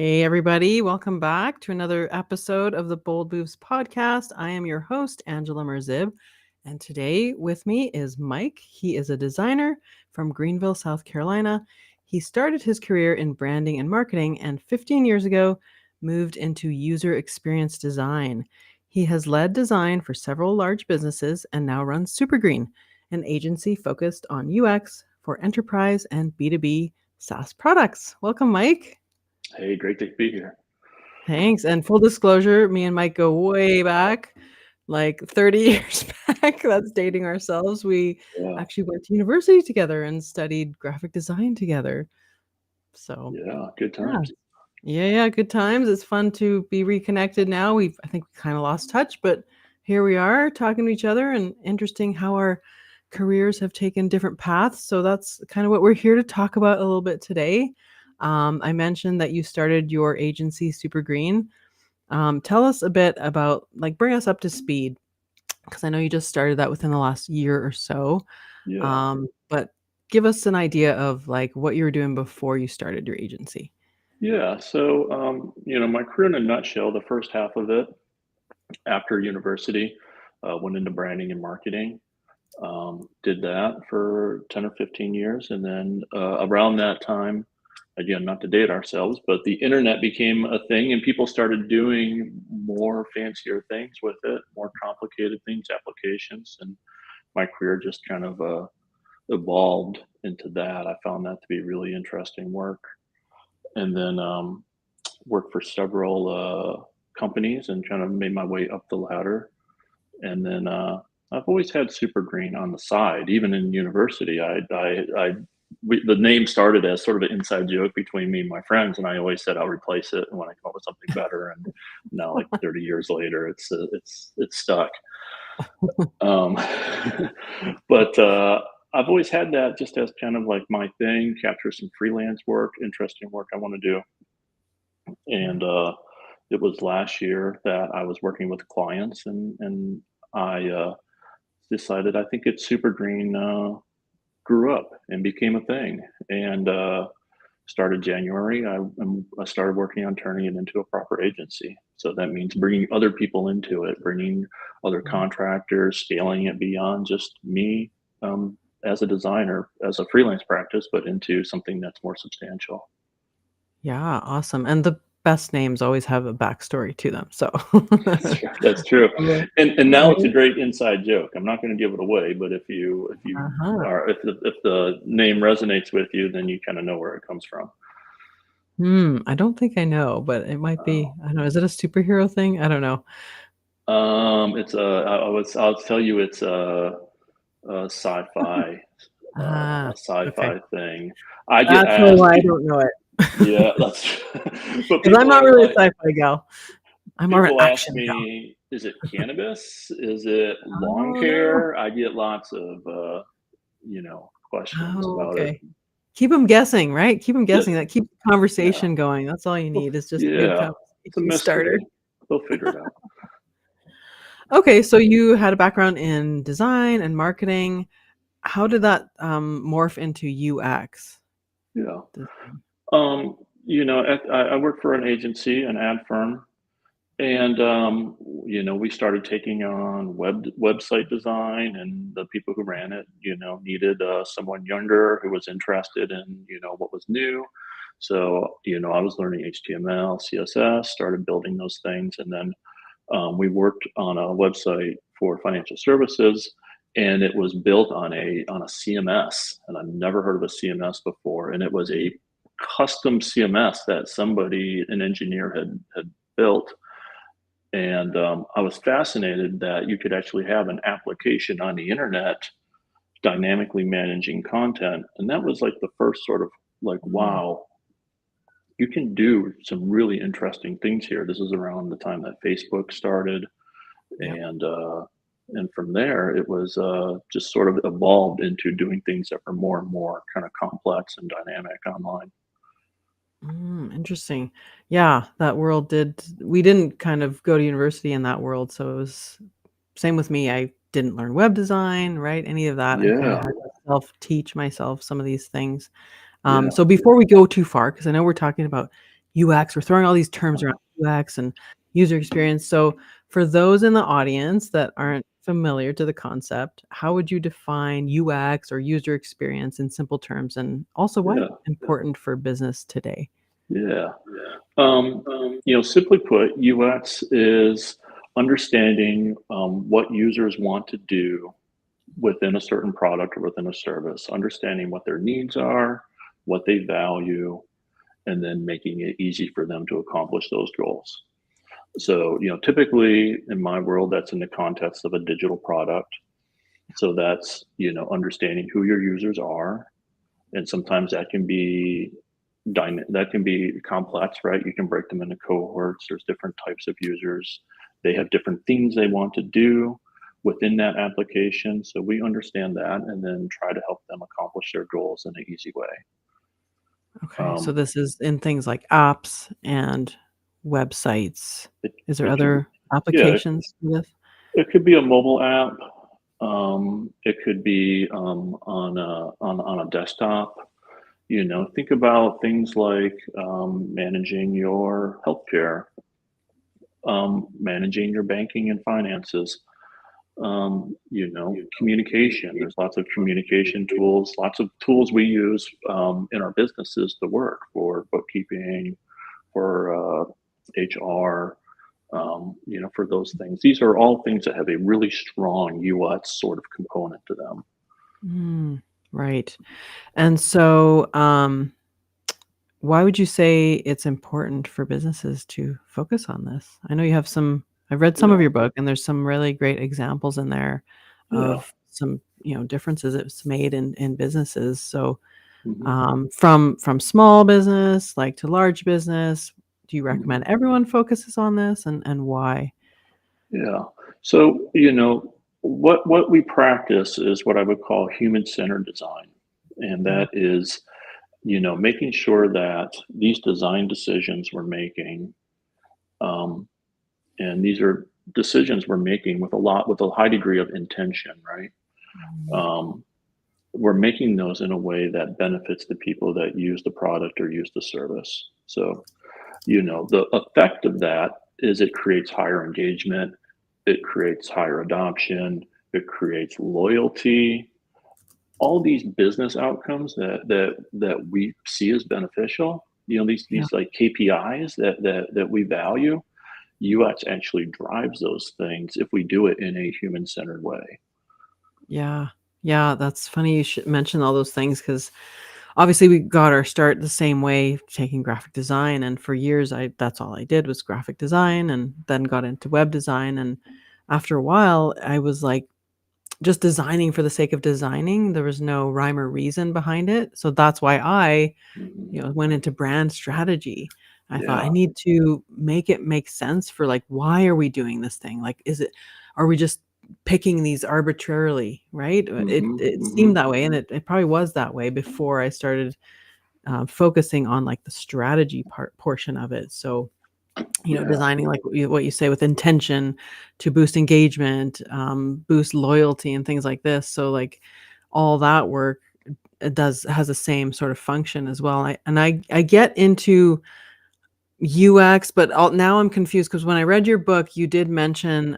Hey, everybody. Welcome back to another episode of the Bold Moves podcast. I am your host, Angela Merzib. And today with me is Mike. He is a designer from Greenville, South Carolina. He started his career in branding and marketing and 15 years ago moved into user experience design. He has led design for several large businesses and now runs Supergreen, an agency focused on UX for enterprise and B2B SaaS products. Welcome, Mike. Hey, great to be here. Thanks. And full disclosure, me and Mike go way back, like 30 years back. That's dating ourselves. We Yeah, actually went to university together and studied graphic design together. So, yeah, good yeah. times. Yeah, good times. It's fun to be reconnected now. I think we kind of lost touch, but here we are talking to each other, and interesting how our careers have taken different paths. So that's kind of what we're here to talk about a little bit today. I mentioned that you started your agency, Supergreen. Tell us a bit about, bring us up to speed, because I know you just started that within the last year or so. Yeah, But give us an idea of like what you were doing before you started your agency. yeah. My career in a nutshell, the first half of it after university, went into branding and marketing. Did that for 10 or 15 years. And then around that time, again, not to date ourselves, but the internet became a thing and people started doing more fancier things with it, more complicated things, applications. And my career just kind of evolved into that. I found that to be really interesting work, and then worked for several companies and kind of made my way up the ladder. And then I've always had Super Green on the side, even in university. The name started as sort of an inside joke between me and my friends, and I always said I'll replace it when I come up with something better. And now, like 30 years later, it's stuck. Um, but I've always had that just as kind of like my thing, capture some freelance work, interesting work I want to do. And it was last year that I was working with clients, and I decided I think it's Super Green grew up and became a thing. And started January. I started working on turning it into a proper agency. So that means bringing other people into it, bringing other contractors, scaling it beyond just me as a designer, as a freelance practice, but into something that's more substantial. Yeah, awesome. And the best names always have a backstory to them. So, That's true. That's true. Yeah. And now it's a Right? great inside joke. I'm not going to give it away, but if you Uh-huh. are if the name resonates with you, then you kind of know where it comes from. I don't think I know, but it might be. I don't know. Is it a superhero thing? I don't know. It's I'll tell you it's a sci-fi Ah, a okay. sci-fi thing. I get That's probably asked why I people, don't know it. yeah, that's but Because I'm people not are really a like, sci-fi gal. I'm more an people ask action gal. me, is it cannabis? Is it lawn Oh, no. care? I get lots of questions Oh, about it. okay. Keep them guessing, right? Keep them Yeah, guessing. That keeps the yeah, conversation going. That's all you well, need is just a good yeah. It's a conversation starter. mystery. They'll figure it out. Okay, so you had a background in design and marketing. How did that morph into UX Yeah. design? Um, I work for an agency, an ad firm. And we started taking on website design, and the people who ran it, needed someone younger who was interested in, what was new. So, I was learning HTML, CSS, started building those things, and then we worked on a website for financial services, and it was built on a CMS, and I've never heard of a CMS before, and it was a custom CMS that an engineer had built. And I was fascinated that you could actually have an application on the internet dynamically managing content. And that was like the first sort of like, Mm, wow, you can do some really interesting things here. This is around the time that Facebook started. yep. And from there, it was just sort of evolved into doing things that were more and more kind of complex and dynamic online. Interesting. Yeah, that world we didn't kind of go to university in that world, so it was same with me. I didn't learn web design, right? Any of that. I kind of Yeah, had to self-teach myself some of these things. yeah, So before we go too far, because I know we're talking about UX. We're throwing all these terms around UX and user experience. So for those in the audience that aren't familiar to the concept, how would you define UX or user experience in simple terms, and also why it's Yeah, important for business today? yeah. Um, Simply put, UX is understanding what users want to do within a certain product or within a service, understanding what their needs are, what they value, and then making it easy for them to accomplish those goals. So, typically in my world, that's in the context of a digital product. So that's, understanding who your users are. And sometimes that can be complex, right? You can break them into cohorts. There's different types of users. They have different things they want to do within that application. So we understand that and then try to help them accomplish their goals in an easy way. Okay, so Um, this is in things like apps and websites. it, Is there it could be, other yeah, applications for this? it could be a mobile app. It could be on a desktop. Think about things like managing your healthcare, managing your banking and finances, communication. There's lots of communication tools, lots of tools we use in our businesses to work for bookkeeping, for HR, for those things. These are all things that have a really strong UX sort of component to them. Mm, right. And so, why would you say it's important for businesses to focus on this? I know you have some, I've read some of Yeah, your book, and there's some really great examples in there yeah. of some, differences it's made in businesses. So, Hmm. from small business like to large business, do you Hmm. recommend everyone focuses on this, and why? Yeah. So, what we practice is what I would call human-centered design. And Yeah. that is, making sure that these design decisions we're making, um, and these are decisions we're making with a high degree of intention, right? Mm, Um, we're making those in a way that benefits the people that use the product or use the service. So, the effect of that is it creates higher engagement, it creates higher adoption, it creates loyalty. All these business outcomes that we see as beneficial, yeah. these like KPIs that we value, UX actually drives those things if we do it in a human-centered way. Yeah. Yeah, that's funny you should mention all those things, because obviously we got our start the same way, taking graphic design, and for years that's all I did was graphic design, and then got into web design, and after a while I was like just designing for the sake of designing. There was no rhyme or reason behind it. So that's why I, Mhm. went into brand strategy. I thought I Yeah. need to make it make sense for, like, why are we doing this thing? Like, are we just picking these arbitrarily, right? It Mhm, it mhm. seemed that way, and it probably was that way before I started focusing on like the strategy portion of it. So, Yeah, designing like what you say with intention to boost engagement, boost loyalty, and things like this. So like all that work, it does has the same sort of function as well. I get into UX, but now I'm confused because when I read your book, you did mention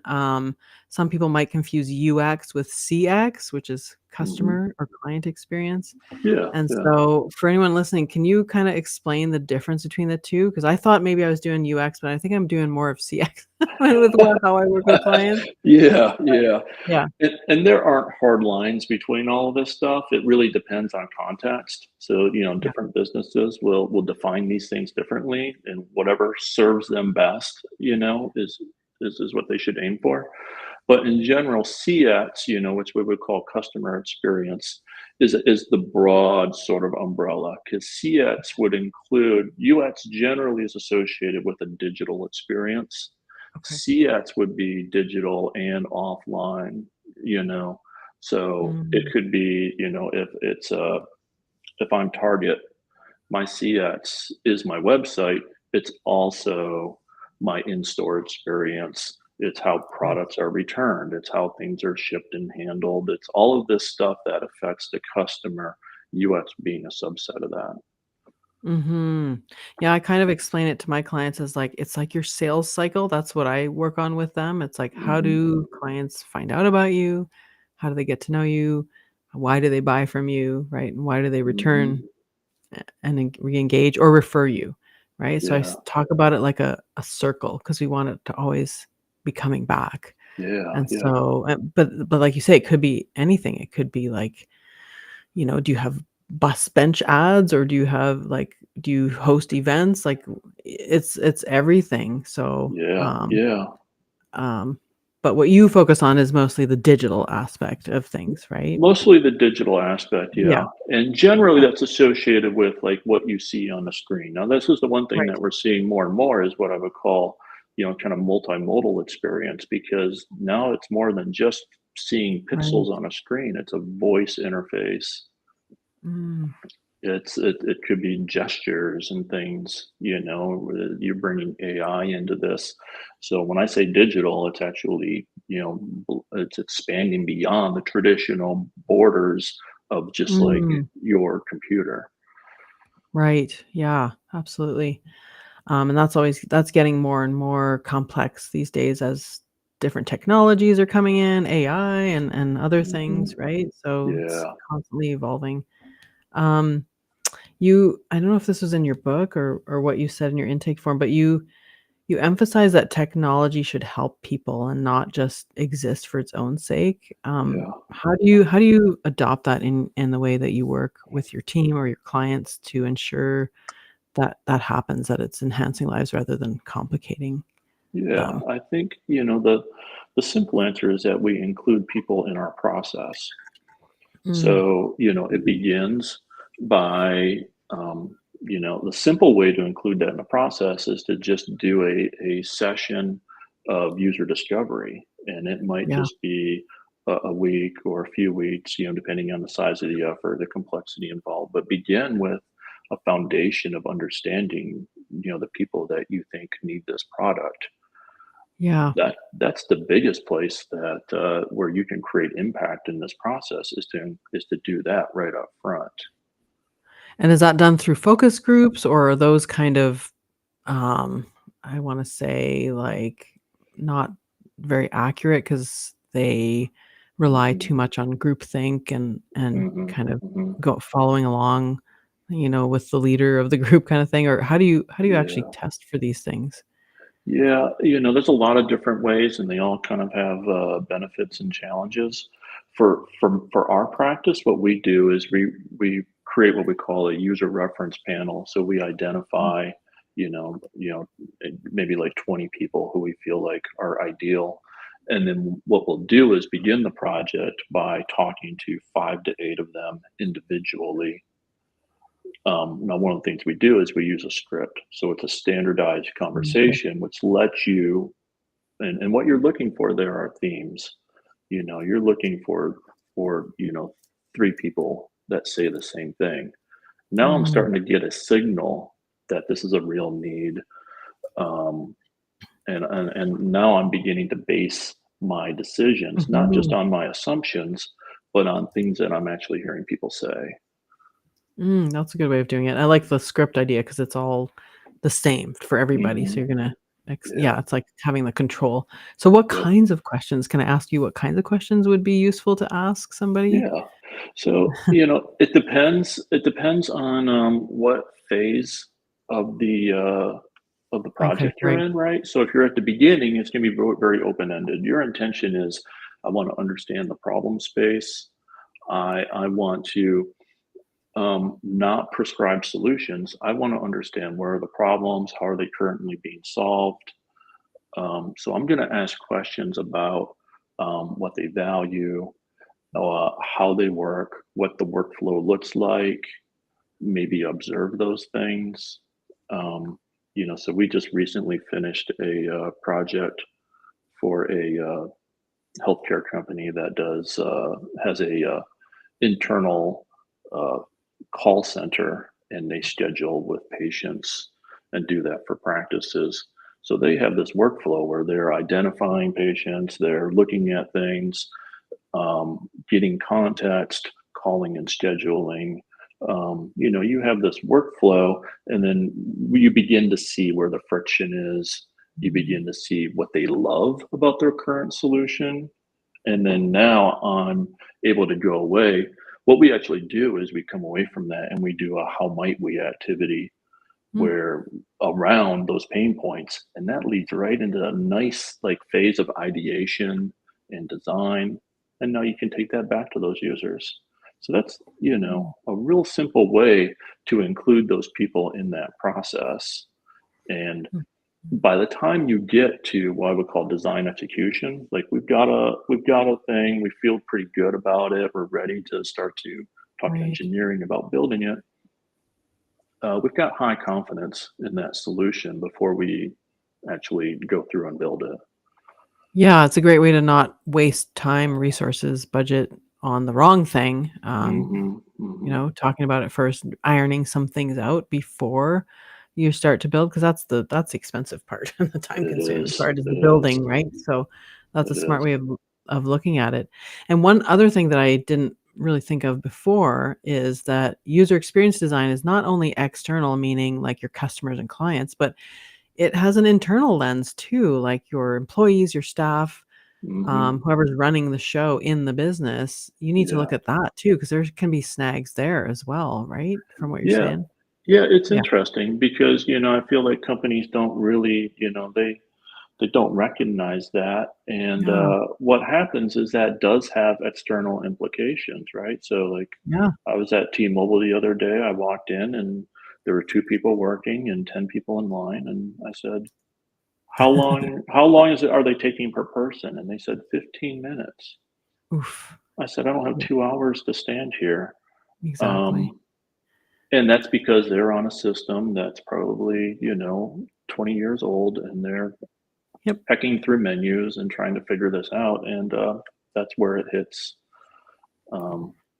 some people might confuse UX with CX, which is mhm. customer or client experience. Yeah, And yeah. so for anyone listening, can you kinda explain the difference between the 2? Because I thought maybe I was doing UX, but I think I'm doing more of CX with how I work with clients. Yeah, yeah. Yeah, And there aren't hard lines between all of this stuff. It really depends on context. So, yeah, different businesses will define these things differently, and whatever serves them best, is what they should aim for. But in general, CX, which we would call customer experience, is the broad sort of umbrella, because CX would include UX generally is associated with a digital experience. okay. CX would be digital and offline, you know. So it Mm, could be, if I'm Target, my CX is my website. It's also my in-store experience. It's how right. products are returned. It's how things are shipped and handled. It's all of this stuff that affects the customer, UX being a subset of that. Yeah, I kind of explain it to my clients as like it's like your sales cycle. That's what I work on with them. It's like how Hmm. do clients find out about you? How do they get to know you? Why do they buy from you, right? And why do they Hmm. return and re-engage or refer you, right? So Yeah, talk about it like a circle because we want it to always be coming back. yeah, And yeah, so, but like you say, it could be anything. It could be like, do you have bus bench ads or do you host events? Like it's everything. So, yeah, yeah. um, but what you focus on is mostly the digital aspect of things, right? Mostly the digital aspect, Yeah. yeah, and generally Yeah. that's associated with, like, what you see on the screen. Now, this is the one thing Right. that we're seeing more and more is what I would call, kind of multimodal experience, because now it's more than just seeing Right. pixels on a screen, it's a voice interface. Mm, It could be gestures and things, where you're bringing AI into this. So when I say digital, it's actually, it's expanding beyond the traditional borders of just like mm, your computer. right. Yeah, absolutely. And that's getting more and more complex these days as different technologies are coming in, AI and other Hmm. things, right? So it's Yeah, constantly evolving. Um, I don't know if this was in your book or what you said in your intake form, but you emphasize that technology should help people and not just exist for its own sake. yeah. How do you adopt that in the way that you work with your team or your clients to ensure that that happens, that it's enhancing lives rather than complicating Yeah, them? I think, the simple answer is that we include people in our process. Mm, So, it begins by, the simple way to include that in the process is to just do a session of user discovery. And it might yeah, just be a week or a few weeks, depending on the size of the effort, the complexity involved. But begin with a foundation of understanding, the people that you think need this product. yeah. That's the biggest place that, where you can create impact in this process is to do that right up front. And is that done through focus groups or are those kind of, um, I wanna say, like, not very accurate because they rely Mhm, too much on groupthink and mhm, kind of mhm. go following along, with the leader of the group kinda thing? Or how do you actually Yeah. test for these things? Yeah, there's a lot of different ways, and they all kind of have, benefits and challenges. For our practice, what we do is we create what we call a user reference panel. So we Mm, identify, maybe like 20 people who we feel like are ideal. And then what we'll do is begin the project by talking to 5 to 8 of them individually. Now, one of the things we do is we use a script. So it's a standardized okay. conversation, which lets you, and what you're looking for there are themes. You're looking for, 3 people that say the same thing. Now I'm Mm, starting to get a signal that this is a real need. Um, and now I'm beginning to base my decisions, not just mhm. on my assumptions, but on things that I'm actually hearing people say. That's a good way of doing it. I like the script idea because it's all the same for everybody, so Hmm. you're gonna Yeah. yeah, it's like having the control. So what Yep. kinds of questions can I ask you what kinds of questions would be useful to ask somebody? Yeah. So, it depends on, what phase of the Okay, project you're right. in, right? So if you're at the beginning, it's gonna be very open-ended. Your intention is, I wanna understand the problem space. I want to, not prescribe solutions. I wanna understand where are the problems, how are they currently being solved? So I'm gonna ask questions about, what they value, how they work, what the workflow looks like, maybe observe those things. So we just recently finished a project for a healthcare company that has a internal uh, call center, and they schedule with patients and do that for practices. So they have this workflow where they're identifying patients, they're looking at things, getting context, calling and scheduling, You have this workflow, and then you begin to see where the friction is. You Mhm. begin to see what they love about their current solution. And then now I'm able to go away. What we actually do is we come away from that and we do a how might we activity Mm. where around those pain points, and that leads right into a nice like phase of ideation and design, and now you can take that back to those users. So that's Mm. a real simple way to include those people in that process. And Mm. by the time you get to what I would call design execution, like we've got a thing, we feel pretty good about it, we're ready to start to talk Right. engineering about building it. We've got high confidence in that solution before we actually go through and build it. Yeah, it's a great way to not waste time, resources, budget on the wrong thing. Mhm, mhm. Talking about it first, ironing some things out before you start to build, because that's the expensive part and the time It consuming is, part is the it is, building, right? So that's it a smart is. way of looking at it. And one other thing that I didn't really think of before is that user experience design is not only external, meaning like your customers and clients, but it has an internal lens too, like your employees, your staff, Mhm. whoever's running the show in the business. You need to Yeah. look at that too, because there can be snags there as well, right? From what you're Yeah. saying? Yeah, it's Yeah. interesting because, I feel like companies don't really, they don't recognize that, and, Yeah. what happens is that does have external implications, right? So, like, Yeah. I was at T-Mobile the other day, I walked in, and there were 2 people working and 10 people in line, and I said, "How long are they taking per person?" And they said, "15 minutes." Oof. I said, "I don't have Yeah, 2 hours to stand here." exactly. Um, and that's because they're on a system that's probably, 20 years old, and they're Yep. pecking through menus and trying to figure this out, and, that's where it hits,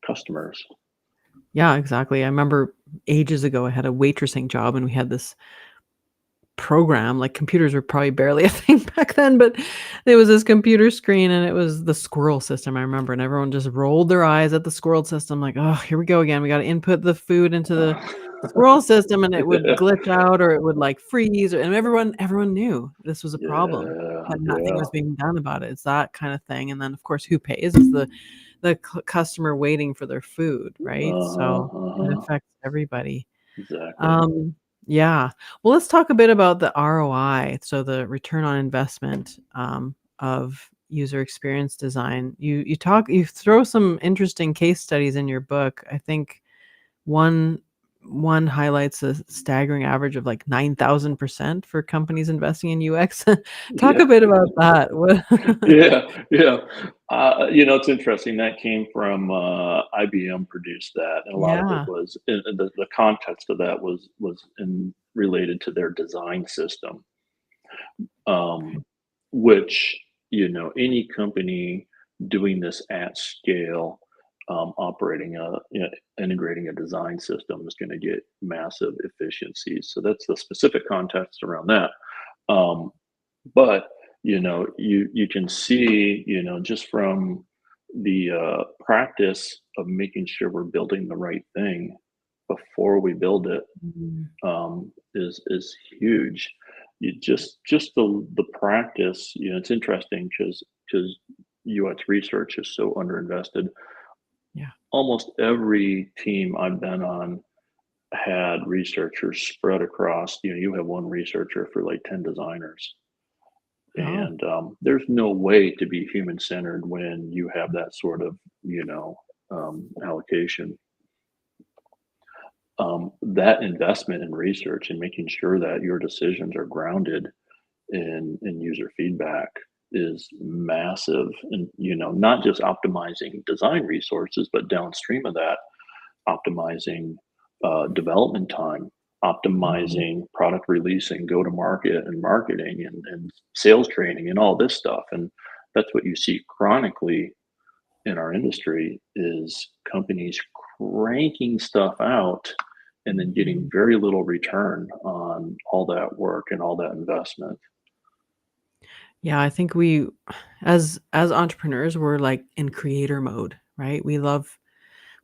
customers. Yeah, exactly. I remember ages ago, I had a waitressing job and we had this program, like computers were probably barely a thing back then, but there was this computer screen and it was the squirrel system, I remember, and everyone just rolled their eyes at the squirrel system like, "Oh, here we go again. We gotta input the food into the squirrel system," and it would Yeah. glitch out or it would, like, freeze, and everyone knew this was a problem, Yeah, but nothing yeah. was being done about it. It's that kinda thing, and then, of course, who pays? Is the customer waiting for their food, right? Uh-huh, So, it uh-huh. affects everybody. Exactly. Um, yeah. Well, let's talk a bit about the ROI, so the return on investment, of user experience design. You throw some interesting case studies in your book. I think one one highlights a staggering average of like 9,000% for companies investing in UX. Talk a Yeah. bit about that. What Yeah, yeah. It's interesting, that came from, IBM produced that, and a lot of it Yeah. was the context of that was in related to their design system, um, Okay. which, any company doing this at scale, operating integrating a design system is gonna get massive efficiencies, so that's the specific context around that. Um, but, you can see, just from the, practice of making sure we're building the right thing before we build it, Mhm. is huge. You just the practice, it's interesting because UX research is so underinvested. Yeah. Almost every team I've been on had researchers spread across, you have one researcher for like 10 designers. Oh. And there's no way to be human centered when you have that sort of, allocation. That investment in research and making sure that your decisions are grounded in user feedback is massive. And, not just optimizing design resources, but downstream of that, optimizing development time, Mhm. optimizing product release and go to market and marketing and sales training and all this stuff. And that's what you see chronically in our industry is companies cranking stuff out and then getting Mhm. very little return on all that work and all that investment. Yeah, I think as entrepreneurs, we're like in creator mode, right?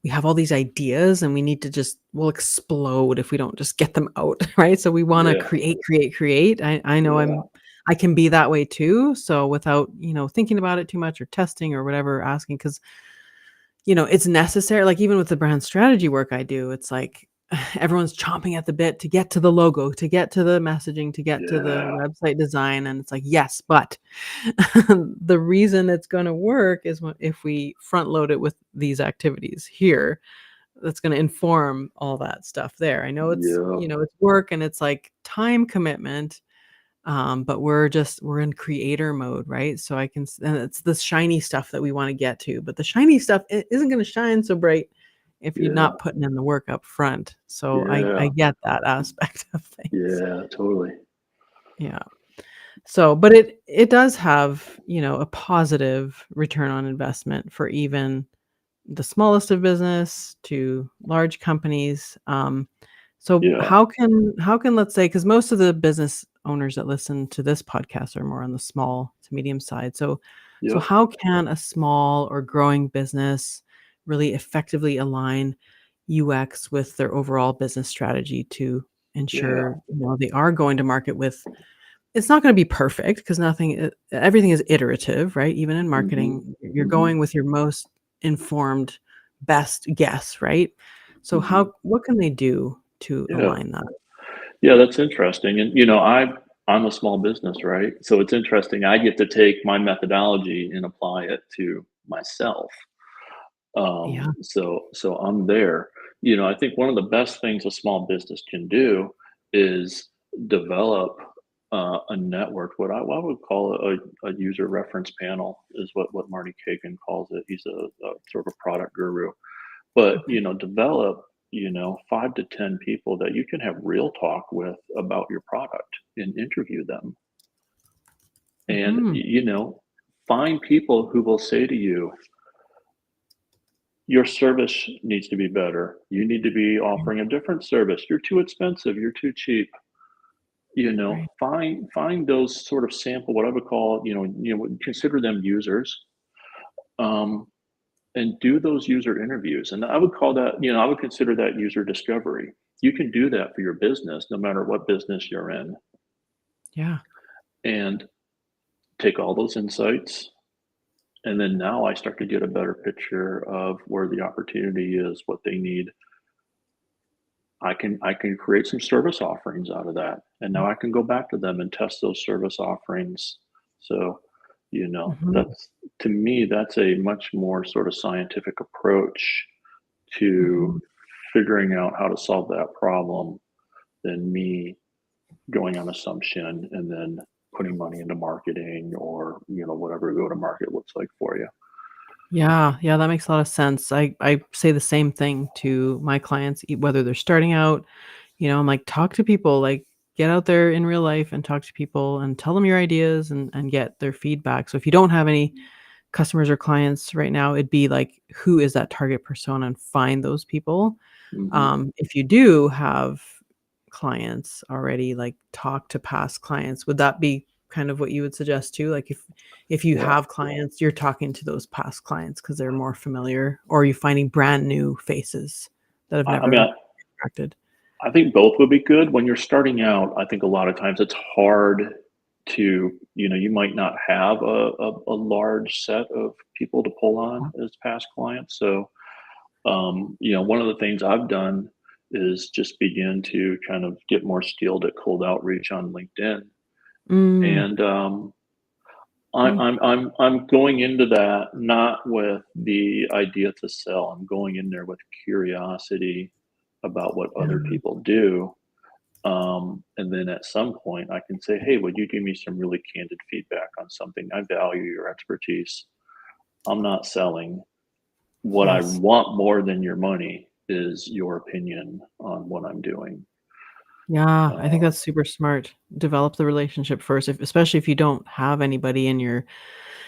we have all these ideas and we need to just we'll explode if we don't just get them out, right? So we want to Yeah. create. I know Yeah. I can be that way too. So without, thinking about it too much or testing or whatever, asking because it's necessary. Like even with the brand strategy work I do, it's like everyone's chomping at the bit to get to the logo, to get to the messaging, to get to the Yeah. website design. And it's like, yes, but the reason it's going to work is if we front load it with these activities here, that's going to inform all that stuff there. I know it's, Yeah. it's work and it's like time commitment, but we're in creator mode, right? So and it's the shiny stuff that we want to get to, but the shiny stuff isn't going to shine so bright if you're Yeah. not putting in the work up front. So I Yeah. get that aspect of things. Yeah. Totally. Yeah. So, but it does have, a positive return on investment for even the smallest of business to large companies. So Yeah. how can let's say, because most of the business owners that listen to this podcast are more on the small to medium side. So Yep. how can a small or growing business really effectively align UX with their overall business strategy to Yeah. ensure, they are going to market with it's not gonna be perfect because everything is iterative, right? Even in Hmm. marketing, you're Hmm. going with your most informed, best guess, right? So Hmm. what can they do to Yeah. align that? Yeah. That's interesting. And I'm a small business, right? So it's interesting. I get to take my methodology and apply it to myself. Yeah. So I'm there. I think one of the best things a small business can do is develop a network. What I would call a user reference panel is what Marty Kagan calls it. He's a sort of a product guru. But Okay. develop 5 to 10 people that you can have real talk with about your product and interview them, and Mhm. find people who will say to you, your service needs to be better. You need to be Right, offering a different service. You're too expensive. You're too cheap. right. Find those sort of sample, what I would call, consider them users, um, and do those user interviews. And I would call that, I would consider that user discovery. You can do that for your business, no matter what business you're in, Yeah. and take all those insights. And then now I start to get a better picture of where the opportunity is, what they need. I can create some service offerings out of that, and now I can go back to them and test those service offerings. So, Mhm, that's to me, that's a much more sort of scientific approach to mhm. figuring out how to solve that problem than me going on assumption and then putting money into marketing or, whatever go to market looks like for you. Yeah, yeah, that makes a lot of sense. I say the same thing to my clients, whether they're starting out, I'm like, talk to people, like get out there in real life and talk to people and tell them your ideas and get their feedback. So if you don't have any customers or clients right now, it'd be like, who is that target persona and find those people. Mhm. If you do have clients already, like talk to past clients. Would that be kind of what you would suggest too? Like if you Yeah. have clients, you're talking to those past clients because they're more familiar, or are you finding brand new faces that have I mean, never interacted? I think both would be good. When you're starting out, I think a lot of times it's hard to, you might not have a large set of people to pull on as past clients. So, one of the things I've done is just begin to kind of get more skilled at cold outreach on LinkedIn. Mm, And okay. I'm going into that not with the idea to sell. I'm going in there with curiosity about what other Yeah. people do, and then at some point, I can say, "Hey, would you give me some really candid feedback on something? I value your expertise. I'm not selling. What I Yes. want more than your money is your opinion on what I'm doing." Yeah, I think Um, that's super smart. Develop the relationship first, especially if you don't have anybody in your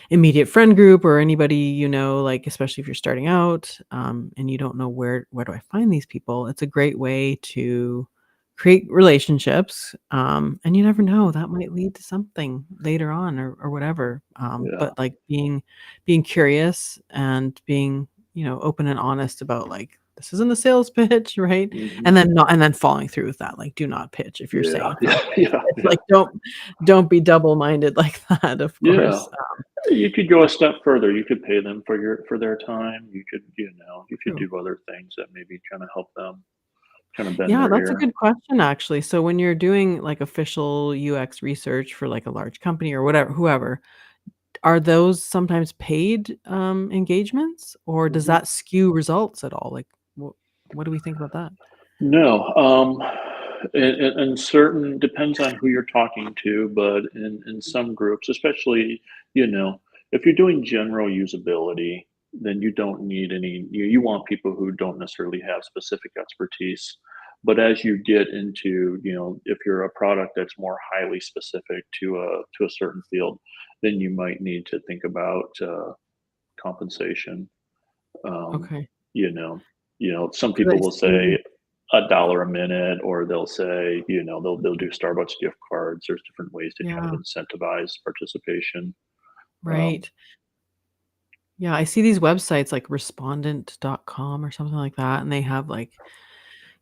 immediate friend group or anybody, like especially if you're starting out, and you don't know where do I find these people. It's a great way to create relationships, and you never know, that might lead to something later on or whatever. yeah, But like being curious and being open and honest about like this isn't a sales pitch, right? Mhm. And then following through with that, like do not pitch if you're Yeah, saying yeah, something. yeah, It's yeah. like don't be double-minded like that, of Yeah. course. You could go a step further. You could pay them for their time. You could True. do other things that maybe kinda help them kinda bend Yeah, their that's a ear. good question, actually. So when you're doing like official UX research for like a large company or whatever, whoever, are those sometimes paid engagements, or does Mhm. that skew results at all? Like, what do we think about that? No, and certain depends on who you're talking to, but in some groups, especially, you know, if you're doing general usability, then you don't need any you want people who don't necessarily have specific expertise. But as you get into, if you're a product that's more highly specific to a certain field, then you might need to think about compensation. Um, Okay. you know, some 'Cause I people will see. say $1 a minute, or they'll say, they'll do Starbucks gift cards. There's different ways to kind of Yeah, incentivize participation. Um, right. Yeah, I see these websites like respondent.com or something like that, and they have like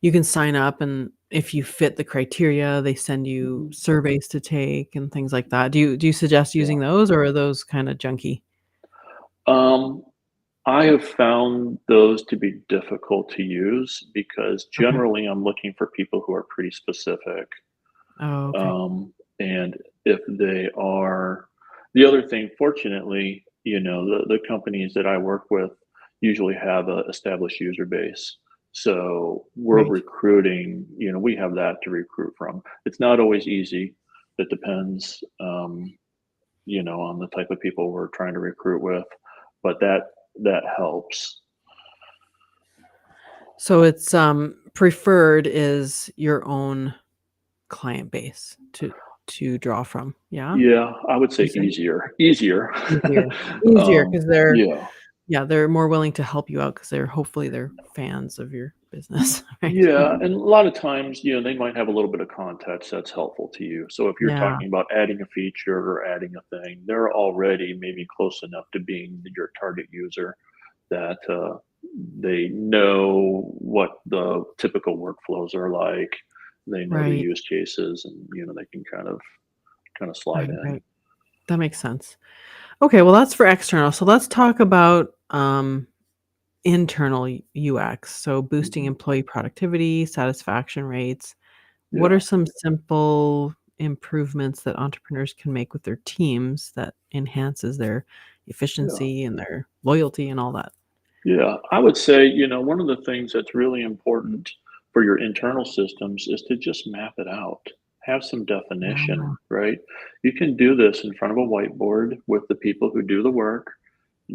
you can sign up, and if you fit the criteria, they send you mhm, surveys to take and things like that. Do you suggest yeah. using those, or are those kinda junky? Um, I have found those to be difficult to use because Okay. generally I'm looking for people who are pretty specific. Oh, okay. Um, and if they are, the other thing, fortunately, the companies that I work with usually have a established user base. So we're Right. recruiting, we have that to recruit from. It's not always easy. It depends, on the type of people we're trying to recruit with, but that helps. So it's, preferred is your own client base to draw from, yeah? Yeah, I would You say say? easier. Easier. Easier because they're Yeah. yeah, they're more willing to help you out because 'cause they're hopefully they're fans of your business, right? Yeah, and a lot of times, they might have a little bit of context that's helpful to you. So if you're Yeah, talking about adding a feature or adding a thing, they're already maybe close enough to being your target user that they know what the typical workflows are like. They know the right, use cases, and they can kind of slide right, in. right. That makes sense. Okay, well, that's for external. So let's talk about, internal UX, so boosting Hmm. employee productivity, satisfaction rates. What Yeah, are some simple improvements that entrepreneurs can make with their teams that enhances their yeah. efficiency and their loyalty and all that? Yeah, I would say, one of the things that's really important for your internal systems is to just map it out. Have some Yeah, definition, right? You can do this in front of a whiteboard with the people who do the work,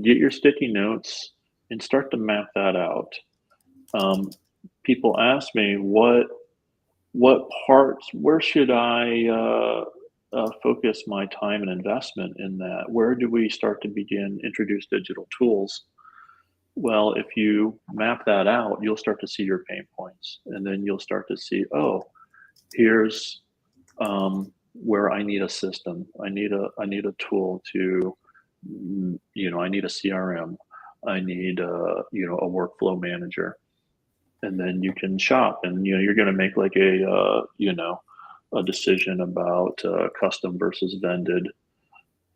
get your sticky notes, and start to map that out. Um, People ask me, what parts, where should I focus my time and investment in that? Where do we start to begin introduce digital tools? Well, if you map that out, you'll start to see your pain points, and then you'll start to see, oh, here's where I need a system. I need a tool to, I need a CRM. I need a workflow manager, and then you can shop, and you're going to make like a decision about custom versus vended.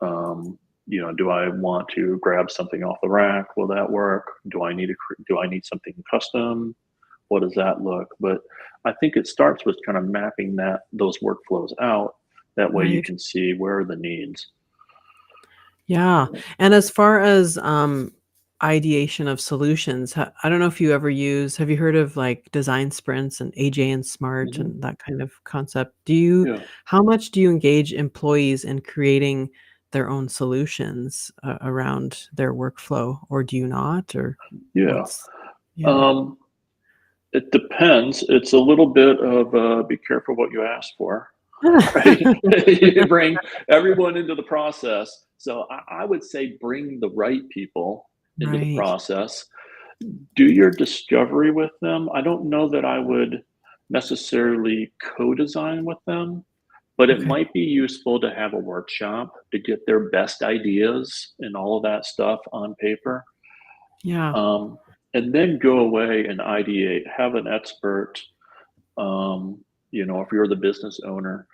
um, do I want to grab something off the rack? Will that work? Do I need something custom? What does that look? But I think it starts with kind of mapping those workflows out. That way you right. can see where are the needs. Yeah, and as far as, ideation of solutions, I don't know if you ever have you heard of, like, design sprints and AJ and SMART Hmm. and that kind of concept? Yeah, How much do you engage employees in creating their own solutions, around their workflow, or do you not? Or yeah. what's yeah. Um, it depends. It's a little bit of be careful what you ask for, right? You bring everyone into the process. So I would say bring the right people into the Right, process. Do your discovery with them. I don't know that I would necessarily co-design with them, but it okay. might be useful to have a workshop to get their best ideas and all of that stuff on paper. Yeah. um, and then go away and ideate. Have an expert, if you're the business owner,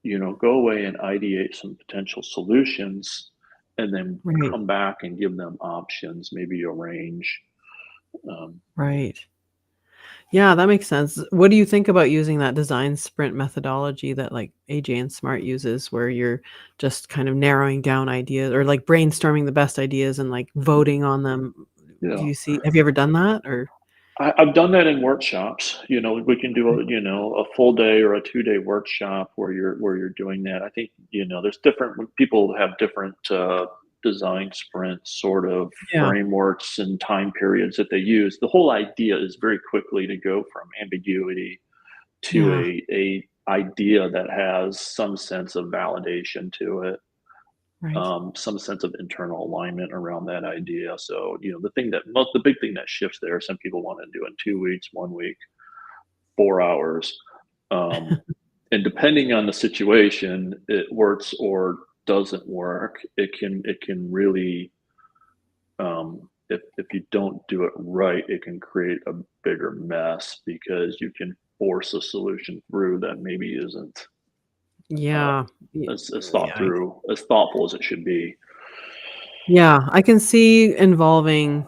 go away and ideate some potential solutions, and then Right. come back and give them options, maybe a range. Um, Right. Yeah, that makes sense. What do you think about using that design sprint methodology that like AJ and Smart uses where you're just kind of narrowing down ideas or like brainstorming the best ideas and like voting on them? Do yeah. you see have you ever done that or I've done that in workshops. We can do okay. a full day or a 2-day workshop where you're doing that. I think there's different when people have different design sprint sort of Yeah. frameworks and time periods that they use. The whole idea is very quickly to go from ambiguity to Yeah. a idea that has some sense of validation to it, Right. some sense of internal alignment around that idea. So, the big thing that shifts there, some people want to do in 2 weeks, 1 week, 4 hours. Um, and depending on the situation, it works or doesn't work. It can really, if you don't do it right, it can create a bigger mess because you can force a solution through that maybe isn't uh, Yeah. as thought Yeah. through, as thoughtful as it should be. Yeah, I can see involving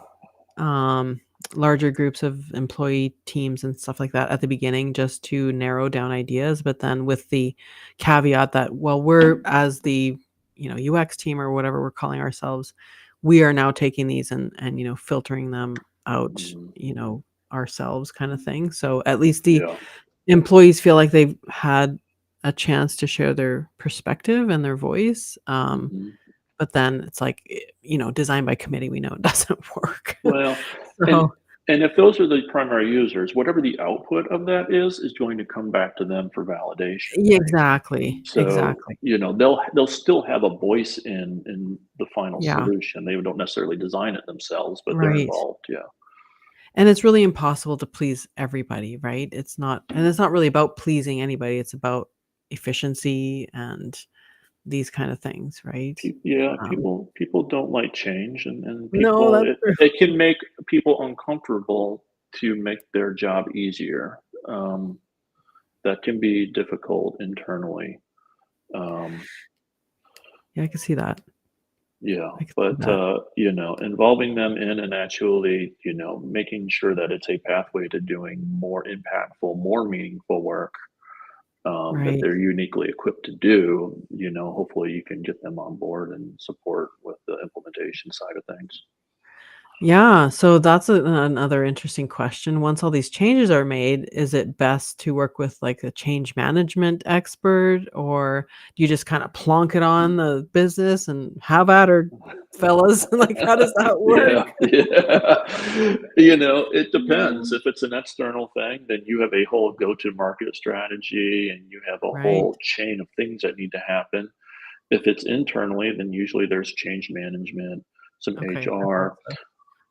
um, larger groups of employee teams and stuff like that at the beginning just to narrow down ideas, but then with the caveat that, well, we're as the, UX team or whatever we're calling ourselves, we are now taking these and filtering them out, Mhm. ourselves kind of thing. So at least the Yeah. employees feel like they've had a chance to share their perspective and their voice. Mhm. But then it's like, design by committee, we know it doesn't work. Well, and So and if those are the primary users, whatever the output of that is going to come back to them for validation, yeah, right? exactly, So, exactly. they'll still have a voice in the final Yeah, solution. They don't necessarily design it themselves, but they're right. involved, yeah. And it's really impossible to please everybody, right? It's not really about pleasing anybody, it's about efficiency and these kind of things, right? Yeah, Um, people don't like change, and no, people that's it true. it can make people uncomfortable to make their job easier. That can be difficult internally. Um, Yeah, I can see that. yeah, I can see but that. involving them in and actually, making sure that it's a pathway to doing more impactful, more meaningful work that Right. they're uniquely equipped to do. Hopefully you can get them on board and support with the implementation side of things. Yeah, so that's another interesting question. Once all these changes are made, is it best to work with like a change management expert, or do you just kind of plonk it on the business and have at her, fellas? Like, how does that work? Yeah, yeah. It depends. Yeah. If it's an external thing, then you have a whole go-to-market strategy and you have a Right. whole chain of things that need to happen. If it's internally, then usually there's change management, some Okay. I thought HR. so.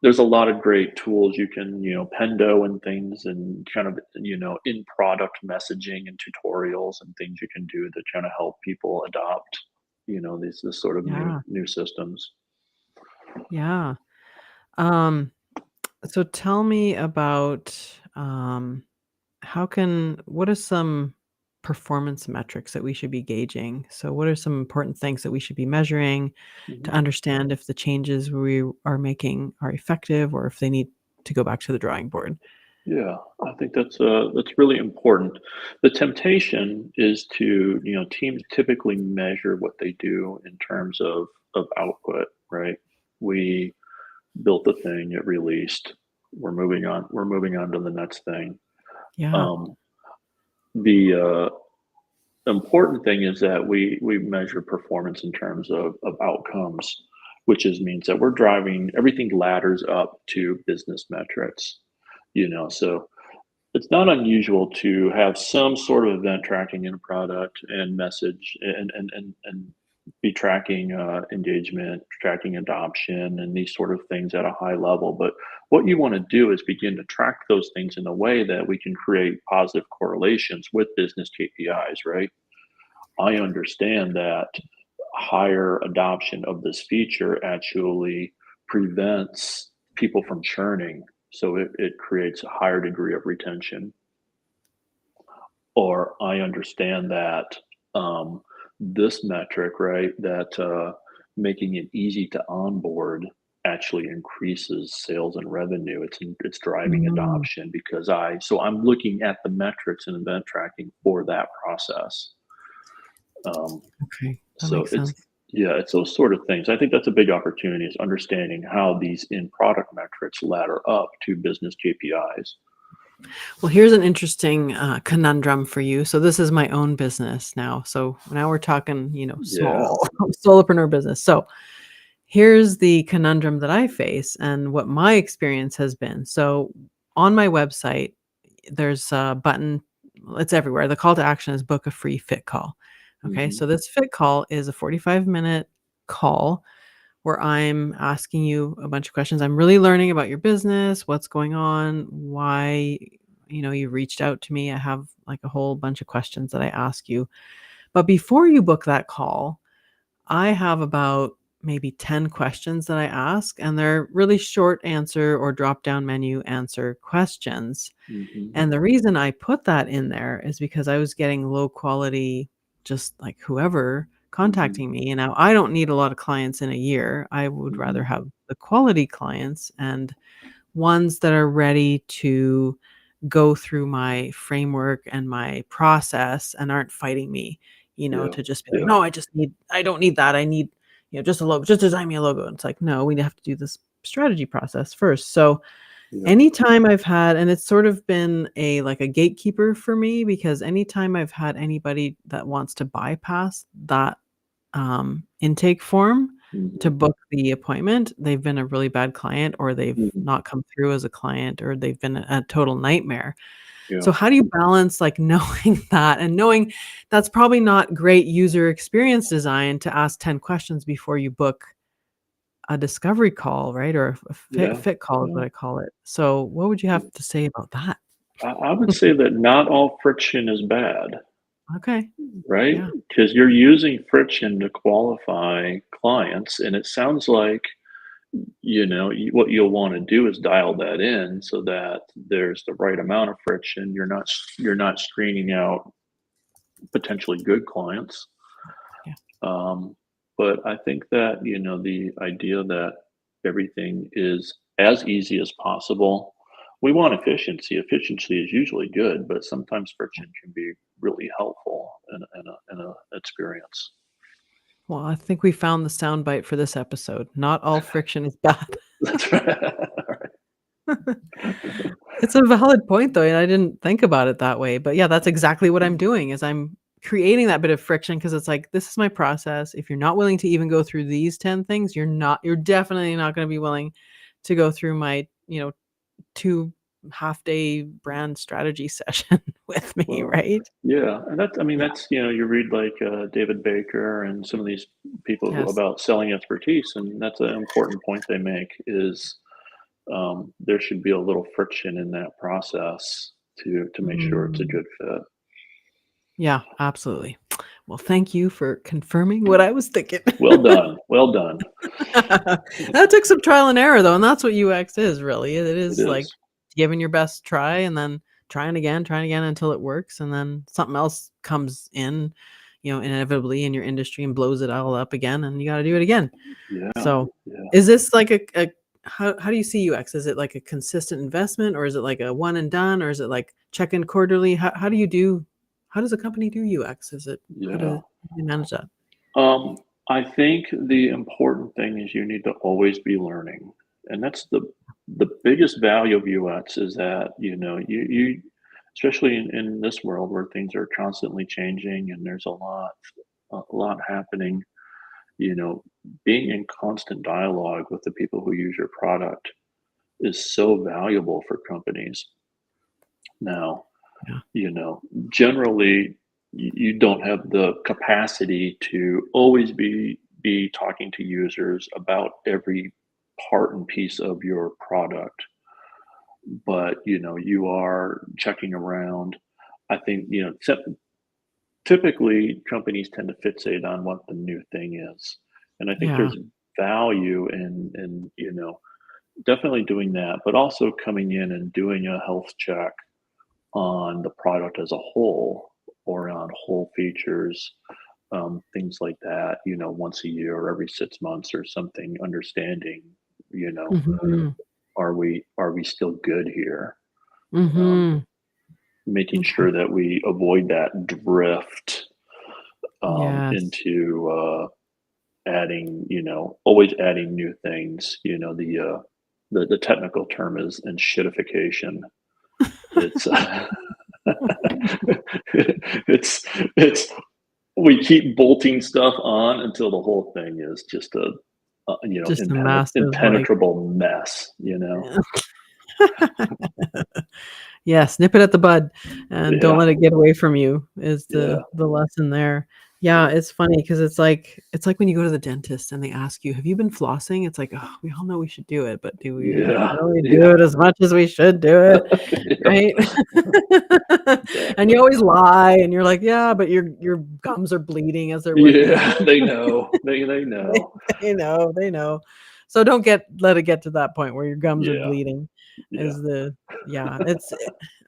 There's a lot of great tools you can, Pendo and things and kind of, in product messaging and tutorials and things you can do to kind of help people adopt, these this sort of new Yeah. new systems. Yeah. Um, so tell me about what are some performance metrics that we should be gauging? So what are some important things that we should be measuring to Mhm. understand if the changes we are making are effective or if they need to go back to the drawing board? Yeah, I think that's really important. The temptation is to, teams typically measure what they do in terms of output, right? We built the thing, it released. We're moving on to the next thing. Yeah. Um, the important thing is that we measure performance in terms of outcomes, which means that we're driving everything ladders up to business metrics. So it's not unusual to have some sort of event tracking in a product and message and be tracking engagement, tracking adoption, and these sort of things at a high level. But what you want to do is begin to track those things in a way that we can create positive correlations with business KPIs, right? I understand that higher adoption of this feature actually prevents people from churning. So it creates a higher degree of retention. Or I understand that this metric, right, that making it easy to onboard actually increases sales and revenue. It's driving Mm, adoption because I'm looking at the metrics and event tracking for that process. Um, okay, that so makes sense. it's those sort of things. I think that's a big opportunity is understanding how these in product metrics ladder up to business KPIs. Well, here's an interesting conundrum for you. So this is my own business now. So now we're talking, Yeah. small solopreneur business. So here's the conundrum that I face and what my experience has been. So on my website, there's a button. It's everywhere. The call to action is book a free fit call. Okay. Hmm. So this fit call is a 45-minute call where I'm asking you a bunch of questions. I'm really learning about your business, what's going on, why, you reached out to me. I have like a whole bunch of questions that I ask you. But before you book that call, I have about maybe 10 questions that I ask, and they're really short answer or drop down menu answer questions. Hmm. And the reason I put that in there is because I was getting low quality, just like whoever Hmm. contacting me. And now I don't need a lot of clients in a year. I would rather Hmm. have the quality clients and ones that are ready to go through my framework and my process and aren't fighting me, Yeah. to just be like, no, I don't need that. I need, just a logo, just design me a logo. And it's like, no, we have to do this strategy process first. So Yeah. anytime I've had, and it's sort of been like a gatekeeper for me, because anytime I've had anybody that wants to bypass that intake form to Hmm. book the appointment, they've been a really bad client, or they've Hmm. not come through as a client, or they've been a total nightmare. Yeah. So how do you balance like knowing that and knowing that's probably not great user experience design to ask 10 questions before you book a discovery call, right? Or a fit, Yeah. fit call is Yeah. what I call it. So what would you have to say about that? I would say that not all friction is bad, Okay. right? Yeah. Because you're using friction to qualify clients, and it sounds like what you'll want to do is dial that in so that there's the right amount of friction. You're not screening out potentially good clients. Yeah. Um, but I think that the idea that everything is as easy as possible. We want efficiency. Efficiency is usually good, but sometimes friction can be really helpful in a experience. Well, I think we found the soundbite for this episode. Not all friction is bad. That's right. It's a valid point though, and I didn't think about it that way. But yeah, that's exactly what I'm doing is I'm creating that bit of friction because it's like this is my process. If you're not willing to even go through these 10 things, you're definitely not going to be willing to go through my, 2 half-day brand strategy session with me, Well, right? yeah, and I mean, Yeah. you read like David Baker and some of these people Yes. about selling expertise, and that's an important point they make is there should be a little friction in that process to make sure it's a Mm. good fit. Yeah, absolutely. Well, thank you for confirming what I was thinking. Well done, well done. That took some trial and error though, and that's what UX is really. It It is like is. giving your best try and then trying again until it works, and then something else comes in, inevitably in your industry and blows it all up again, and you gotta do it again. Yeah, So, yeah, is this like a how do you see UX? Is it like a consistent investment, or is it like a one and done, or is it like check in quarterly? How does a company do UX? Is it yeah. how do you manage that? I think the important thing is you need to always be learning, and that's the biggest value of UX is that you especially in this world where things are constantly changing and there's a lot happening. You know, being in constant dialogue with the people who use your product is so valuable for companies. Now, Yeah. you know, generally, you don't have the capacity to always be talking to users about every part and piece of your product, but you are checking around. I think typically companies tend to fixate on what the new thing is, and I think Yeah. there's value in definitely doing that, but also coming in and doing a health check on the product as a whole or on whole features, things like that, once a year or every 6 months or something, understanding, you know, Mhm. are we still good here? Um, Mhm. Making Okay. sure that we avoid that drift Yes. into adding, always adding new things. The technical term is enshittification. It's it's we keep bolting stuff on until the whole thing is just a, Just a massive, like impenetrable mess. Yes, nip it at the bud and don't Yeah, let it get away from you is yeah, the lesson there. Yeah, yeah, it's funny because it's like when you go to the dentist and they ask you, "Have you been flossing?" It's like, "Oh, we all know we should do it, but do we yeah, really do yeah, it as much as we should do it?" yeah, Right? And you exactly. always lie and you're like, "Yeah, but your gums are bleeding as they're working on Yeah, they know. They They know. they know. So don't let it get to that point where your gums are Yeah, bleeding yeah. is the yeah,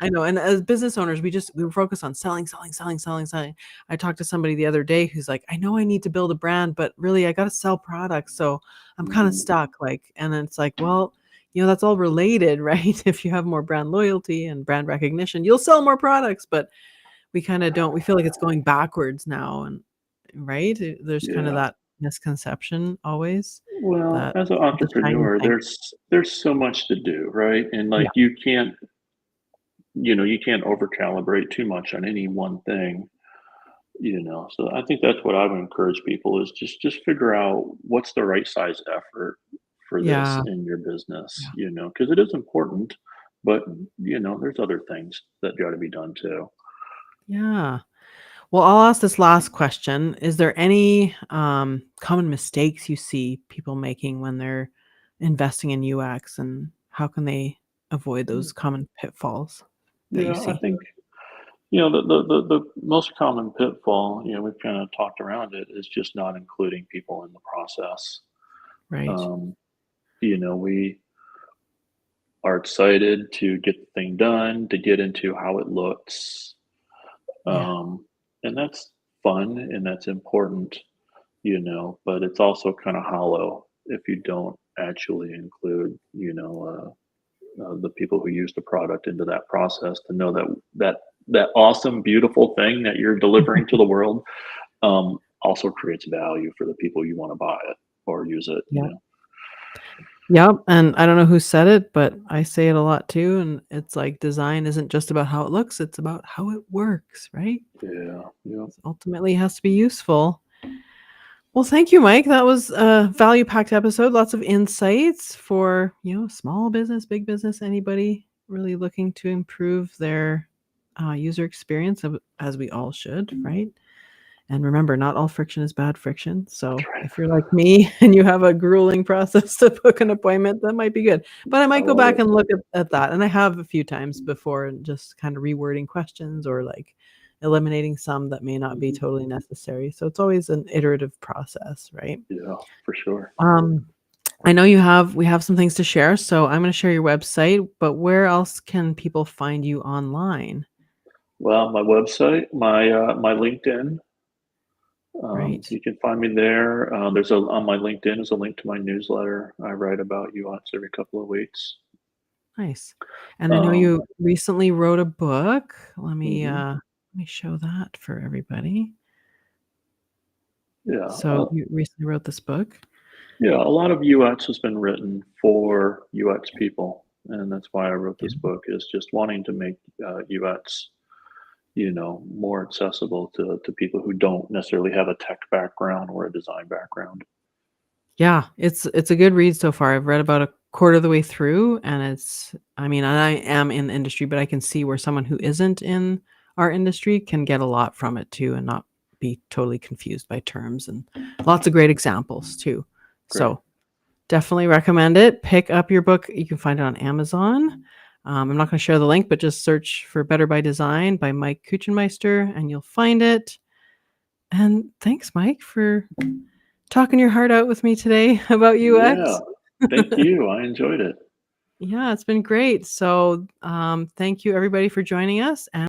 I know, and as business owners, we focus on selling, selling, selling, selling, selling. I talked to somebody the other day who's like, "I know I need to build a brand, but really I gotta sell products, so I'm kinda Mhm. stuck," like and then it's like, well, that's all related, right? If you have more brand loyalty and brand recognition, you'll sell more products, but we kinda don't we feel like it's going backwards now and right? There's kinda Yeah. that misconception always Well, that as an the shiny entrepreneur, thing. there's so much to do, right? And Yeah, like you can't over calibrate too much on any one thing. So I think that's what I would encourage people is just figure out what's the right size effort for this yeah, in your business, yeah, because it is important, but there's other things that got to be done too. yeah. Well, I'll ask this last question. Is there any, common mistakes you see people making when they're investing in UX, and how can they avoid those common pitfalls that you Yeah, I see? think the most common pitfall, we've kind of talked around it, is just not including people in the process. Right. Um, we are excited to get the thing done, to get into how it looks, Yeah. um, and that's fun and that's important, but it's also kind of hollow if you don't actually include, the people who use the product into that process to know that awesome, beautiful thing that you're delivering to the world also creates value for the people you want to buy it or use it. Yeah. Yep, and I don't know who said it, but I say it a lot too, and it's like design isn't just about how it looks, it's about how it works, right? Yeah, yeah, Ultimately, it has to be useful. Well, thank you, Mike. That was a value-packed episode. Lots of insights for, small business, big business, anybody really looking to improve their user experience, as we all should, right? And remember, not all friction is bad friction. that's So right. if you're like me and you have a grueling process to book an appointment, that might be good. But I I might go love back it. and look at that. And I have a few times before and just kind of rewording questions or like eliminating some that may not be Mhm. totally necessary. So it's always an iterative process, right? Yeah, for sure. Um, I know we have some things to share, so I'm going to share your website, but where else can people find you online? Well, my website, my LinkedIn, Right. you can find me there. There's a on my LinkedIn is a link to my newsletter. I write about UX every couple of weeks. Nice. And I know Um, you recently wrote a book. mhm. Let me show that for everybody. Yeah, So you recently wrote this book? yeah. A lot of UX has been written for UX people, and that's why I wrote Yeah. this book. Is just wanting to make UX, more accessible to people who don't necessarily have a tech background or a design background. Yeah, it's a good read so far. I've read about a quarter of the way through, and I mean, I am in the industry, but I can see where someone who isn't in our industry can get a lot from it too and not be totally confused by terms and lots of great examples too. Great. So definitely recommend it. Pick up your book. You can find it on Amazon. I'm not going to share the link, but just search for Better by Design by Mike Kuechenmeister and you'll find it. And thanks, Mike, for talking your heart out with me today about Yeah. UX. Thank you. I enjoyed it. Yeah, it's been great. So, thank you everybody for joining us. And